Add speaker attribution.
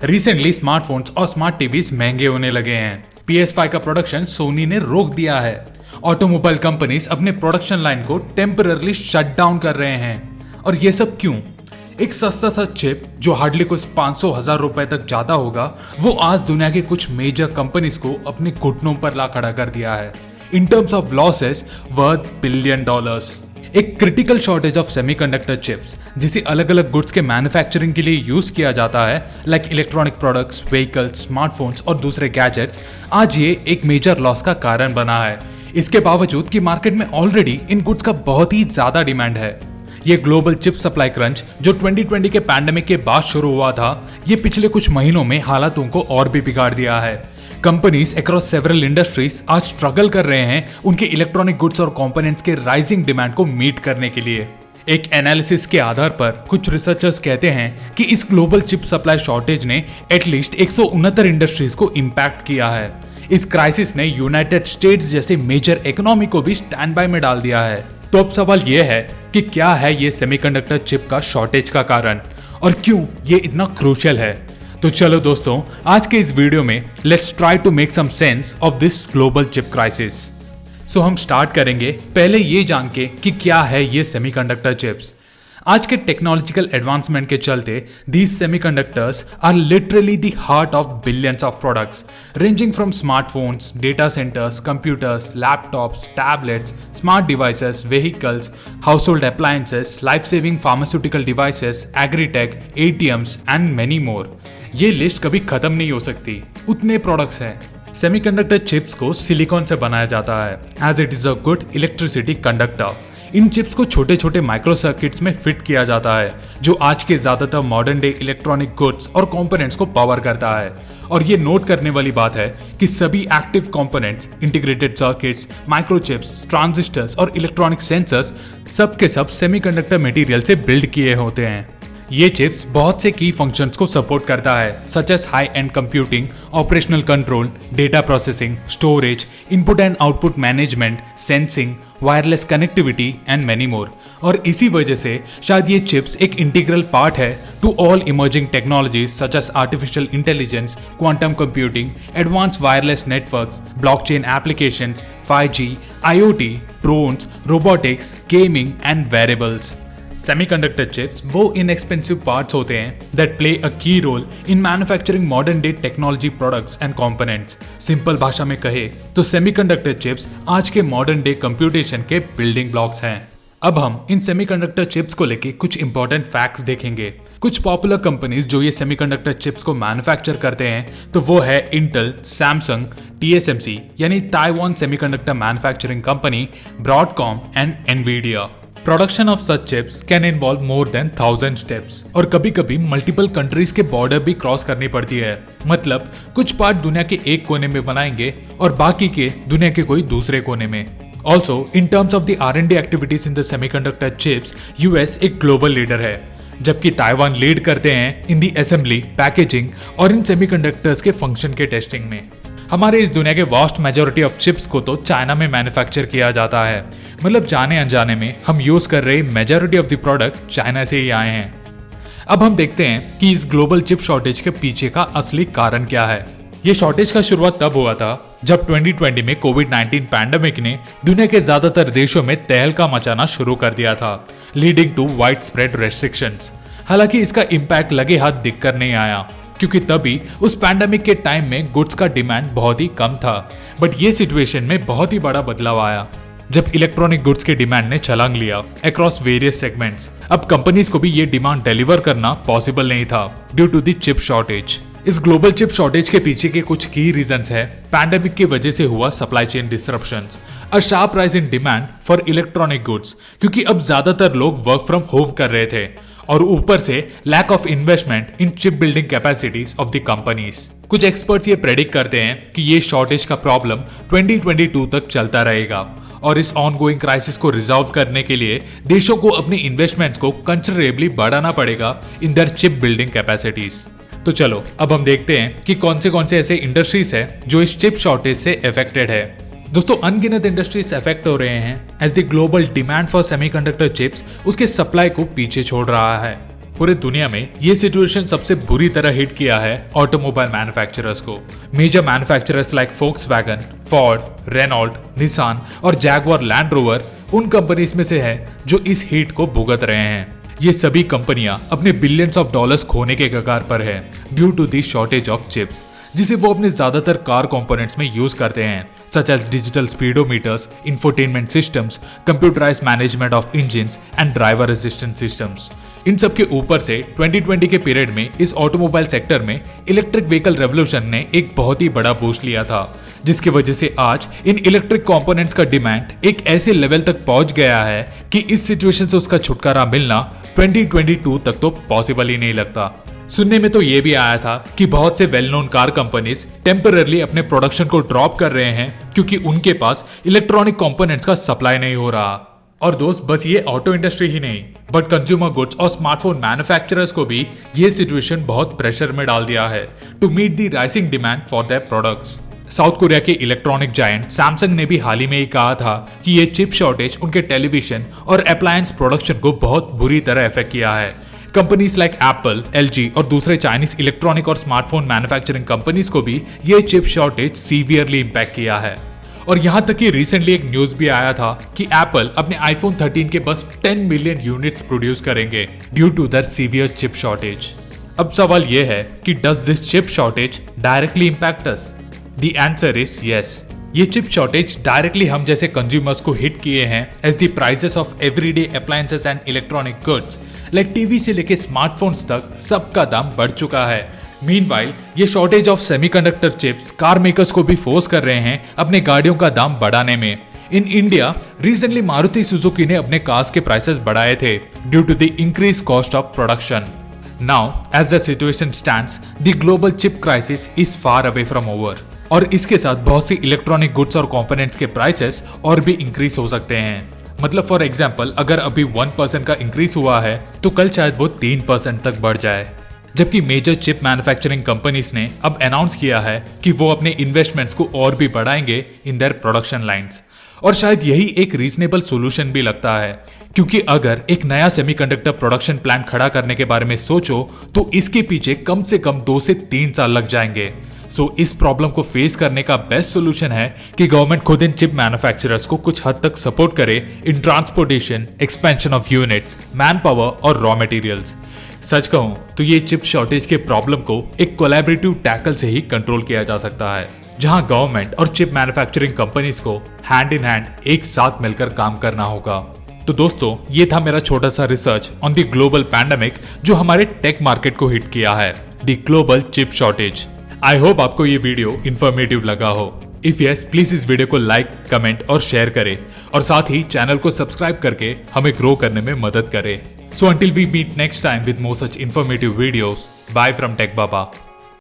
Speaker 1: Recently smartphones और smart TVs महंगे होने लगे हैं। PS5 का प्रोडक्शन सोनी ने रोक दिया है। ऑटोमोबाइल कंपनीज अपने प्रोडक्शन लाइन को टेम्पररली शट डाउन कर रहे हैं। और ये सब क्यों? एक सस्ता सा चिप जो हार्डली कुछ 500,000 रुपए तक जाता होगा, वो आज दुनिया के कुछ मेजर कंपनीज को अपने घुटनों पर ला खड़ा कर दिया है। In terms of losses worth $1 billion. एक critical shortage of semiconductor chips जिसे अलग अलग गुड्स के मैन्युफैक्चरिंग के लिए यूज किया जाता है, like electronic products, vehicles, smartphones और दूसरे गैजेट्स, आज ये एक मेजर लॉस का कारण बना है। इसके बावजूद कि मार्केट में ऑलरेडी इन गुड्स का बहुत ही ज्यादा डिमांड है। ये ग्लोबल चिप सप्लाई क्रंच जो 2020 के पैंडेमिक के बाद शुरू हुआ था, ये पिछले कुछ महीनों में हालातों को और भी बिगाड़ दिया है। कंपनीज अक्रॉस सेवरल इंडस्ट्रीज आज स्ट्रगल कर रहे हैं उनके इलेक्ट्रॉनिक गुड्स और कंपोनेंट्स के राइजिंग डिमांड को मीट करने के लिए। एक एनालिसिस के आधार पर कुछ रिसर्चर्स कहते हैं कि इस ग्लोबल चिप सप्लाई शॉर्टेज ने एटलीस्ट 169 इंडस्ट्रीज को इम्पैक्ट किया है। इस क्राइसिस ने यूनाइटेड स्टेट्स जैसे मेजर इकोनॉमी को भी स्टैंड बाय में डाल दिया है। तो अब सवाल यह है कि क्या है ये सेमीकंडक्टर चिप का शॉर्टेज का कारण और क्यों ये इतना क्रूशियल है। तो चलो दोस्तों, आज के इस वीडियो में let's try to make some sense of this global chip crisis. So हम स्टार्ट करेंगे पहले ये जान के कि क्या है ये सेमीकंडक्टर चिप्स। आज के टेक्नोलॉजिकल एडवांसमेंट के चलते these semiconductors are literally the heart of billions of products ranging from smartphones, data centres, computers, laptops, tablets, smart devices, vehicles, household appliances, life saving pharmaceutical devices, agritech, ATMs and many more. ये list कभी खत्म नहीं हो सकती, उतने products हैं। Semiconductor chips को silicon से बनाया जाता है as it is a good electricity conductor. इन चिप्स को छोटे छोटे माइक्रो सर्किट्स में फिट किया जाता है जो आज के ज्यादातर मॉडर्न डे इलेक्ट्रॉनिक गुड्स और कंपोनेंट्स को पावर करता है। और ये नोट करने वाली बात है कि सभी active components, integrated circuits, microchips, transistors और इलेक्ट्रॉनिक सेंसर्स सब के सब सेमीकंडक्टर मटेरियल से बिल्ड किए होते हैं। ये चिप्स बहुत से की फंक्शंस को सपोर्ट करता है, such as high end computing, operational control, data processing, storage, input and output management, sensing, wireless connectivity and many more. और इसी वजह से शायद ये चिप्स एक इंटीग्रल पार्ट है to all emerging technologies such as artificial intelligence, quantum computing, advance wireless networks, blockchain applications, 5G, IoT, drones, robotics, gaming and wearables. Semiconductor chips वो inexpensive parts होते हैं that play a key role in manufacturing modern day technology products and components. Simple भाषा में कहे तो semiconductor chips आज के modern day computation के बिल्डिंग ब्लॉक्स हैं। अब हम इन सेमीकंडक्टर चिप्स को लेके कुछ इंपॉर्टेंट फैक्ट्स देखेंगे। कुछ पॉपुलर कंपनीज जो ये सेमीकंडक्टर चिप्स को मैन्युफैक्चर करते हैं तो वो है इंटेल, सैमसंग, TSMC यानी Taiwan semiconductor manufacturing company, Broadcom and Nvidia. Production of such chips can involve more than 1000 steps और कभी कभी मल्टीपल कंट्रीज के बॉर्डर भी क्रॉस करनी पड़ती है। मतलब कुछ पार्ट दुनिया के एक कोने में बनाएंगे और बाकी के दुनिया के कोई दूसरे कोने में। Also in terms of the R&D activities in the semiconductor chips, US एक ग्लोबल लीडर है, जबकि ताइवान लीड करते हैं इन दी असेंबली, पैकेजिंग और इन सेमीकंडक्टर्स के फंक्शन के टेस्टिंग में। हमारे इस दुनिया के वास्ट मेजॉरिटी ऑफ चिप्स को तो चाइना में मैन्युफैक्चर किया जाता है। मतलब जाने अनजाने में हम यूज कर रहे majority of the product China से ही आए हैं। अब हम देखते हैं कि इस ग्लोबल चिप शॉर्टेज के पीछे का असली कारण क्या है। ये शॉर्टेज का शुरुआत तब हुआ था जब 2020 में कोविड-19 पैंडेमिक ने दुनिया के ज्यादातर देशों में तहलका मचाना शुरू कर दिया था, leading to widespread restrictions. हालांकि इसका इम्पैक्ट लगे हाथ दिखकर नहीं आया क्योंकि तभी उस पैंडेमिक के टाइम में गुड्स का डिमांड बहुत ही कम था। बट ये सिचुएशन में बहुत ही बड़ा बदलाव आया जब इलेक्ट्रॉनिक गुड्स के डिमांड ने छलांग लिया अक्रॉस वेरियस सेगमेंट्स। अब कंपनीज को भी ये डिमांड डिलीवर करना पॉसिबल नहीं था due to the chip shortage. इस ग्लोबल चिप शॉर्टेज के पीछे के कुछ की रीजंस है। पैंडेमिक की वजह से हुआ supply chain disruptions, a sharp rise in demand for electronic goods क्योंकि अब ज्यादातर लोग वर्क फ्रॉम होम कर रहे थे, और ऊपर से lack of investment in chip building capacities of the companies. कुछ एक्सपर्ट्स ये प्रेडिक्ट करते हैं कि ये शॉर्टेज का प्रॉब्लम 2022 तक चलता रहेगा और इस ऑनगोइंग क्राइसिस को रिजॉल्व करने के लिए देशों को अपनी इन्वेस्टमेंट्स को कंसिडरेबली बढ़ाना पड़ेगा in their chip building capacities. तो चलो अब हम देखते हैं कि कौन से ऐसे इंडस्ट्रीज है जो इस चिप शॉर्टेज से अफेक्टेड है। दोस्तों अनगिनत इंडस्ट्रीज अफेक्ट हो रहे हैं as the global demand for semiconductor chips उसके सप्लाई को पीछे छोड़ रहा है। पूरे दुनिया में ये सिचुएशन सबसे बुरी तरह हिट किया है ऑटोमोबाइल मैन्युफैक्चरर्स को। Major manufacturers like Volkswagen, Ford, Renault, Nissan और जैगुआर लैंड रोवर उन कंपनीज में से है जो इस हीट को भुगत रहे हैं। ये सभी कंपनियां अपने बिलियंस ऑफ डॉलर्स खोने के कगार पर है due to the shortage of chips, जिसे वो अपने ज्यादातर कार कंपोनेंट्स में यूज करते हैं, such as digital speedometers, infotainment systems, computerized management of engines and driver assistance systems। इन सब के ऊपर से 2020 के पीरियड में इस ऑटोमोबाइल सेक्टर में इलेक्ट्रिक व्हीकल रेवोल्यूशन ने एक बहुत ही बड़ा बूस्ट लिया था, जिसकी वजह से आज इन इलेक्ट्रिक कंपोनेंट्स का डिमांड एक ऐसे लेवल तक पहुंच गया है कि इस सिचुएशन से उसका छुटकारा मिलना 2022 तक तो पॉसिबल ही नहीं लगता। सुनने में तो ये भी आया था कि बहुत से well known car companies temporarily अपने प्रोडक्शन को ड्रॉप कर रहे हैं क्योंकि उनके पास इलेक्ट्रॉनिक कंपोनेंट्स का सप्लाई नहीं हो रहा। और दोस्त, बस ये ऑटो इंडस्ट्री ही नहीं बट कंज्यूमर गुड्स और स्मार्टफोन मैन्युफैक्चरर्स को भी ये सिचुएशन बहुत प्रेशर में डाल दिया है to meet the rising demand for their products. South Korea के इलेक्ट्रॉनिक जायंट सैमसंग ने भी हाल ही में ही कहा था कि ये चिप शॉर्टेज उनके टेलीविजन और अप्लायंस प्रोडक्शन को बहुत बुरी तरह इफेक्ट किया है। कंपनीज लाइक एप्पल, एलजी और दूसरे चाइनीज इलेक्ट्रॉनिक और स्मार्टफोन मैन्युफैक्चरिंग कंपनीज को भी ये चिप शॉर्टेज सीवियरली इंपैक्ट किया है। और यहां तक कि रिसेंटली एक न्यूज भी आया था कि एप्पल अपने आईफोन 13 के बस 10 मिलियन यूनिट्स प्रोड्यूस करेंगे due to that severe chip shortage. अब सवाल यह है कि does this chip shortage directly impact us? The answer is yes. ये चिप शॉर्टेज डायरेक्टली हम जैसे कंज्यूमर्स को हिट किए हैं as the prices of everyday appliances and electronic goods like TV से लेके स्मार्टफोन्स तक सबका दाम बढ़ चुका है। मीनवाइल ये shortage of semiconductor chips car makers को भी फोर्स कर रहे हैं अपने गाड़ियों का दाम बढ़ाने में। In India recently Maruti Suzuki ने अपने कार्स के प्राइसेस बढ़ाए थे due to the increase cost of production. Now as the situation stands, the global chip crisis is far away from over और इसके साथ बहुत सी इलेक्ट्रॉनिक गुड्स और कंपोनेंट्स के प्राइसेस और भी इंक्रीज हो सकते हैं। मतलब फॉर एग्जाम्पल, अगर अभी 1% का इंक्रीज हुआ है तो कल शायद वो 3% तक बढ़ जाए। जबकि मेजर चिप मैन्युफैक्चरिंग कंपनीज ने अब अनाउंस किया है कि वो अपने इन्वेस्टमेंट्स को और भी बढ़ाएंगे इन देयर प्रोडक्शन लाइंस। और शायद यही एक रीजनेबल सोल्यूशन भी लगता है, क्योंकि अगर एक नया सेमीकंडक्टर प्रोडक्शन प्लांट खड़ा करने के बारे में सोचो तो इसके पीछे कम से कम 2 से 3 साल लग जाएंगे। सो इस प्रॉब्लम को फेस करने का बेस्ट सोल्यूशन है कि गवर्नमेंट खुद इन चिप मैन्युफैक्चरर्स को कुछ हद तक सपोर्ट करे इन transportation, expansion of units, man power और रॉ मटेरियल्स। सच कहूं तो ये चिप शॉर्टेज के प्रॉब्लम को एक कोलैबोरेटिव टैकल से ही कंट्रोल किया जा सकता है, जहां गवर्नमेंट और चिप मैन्युफैक्चरिंग कंपनीज को हैंड इन हैंड एक साथ मिलकर काम करना होगा। तो दोस्तों, ये था मेरा छोटा सा research on the global pandemic जो हमारे टेक मार्केट को हिट किया है, the global chip shortage. I hope आपको ये वीडियो इंफॉर्मेटिव लगा हो। इफ यस, प्लीज इस वीडियो को लाइक, कमेंट और शेयर करें और साथ ही चैनल को सब्सक्राइब करके हमें ग्रो करने में मदद करें। So until we meet next time with more such informative videos, bye from Tech Baba.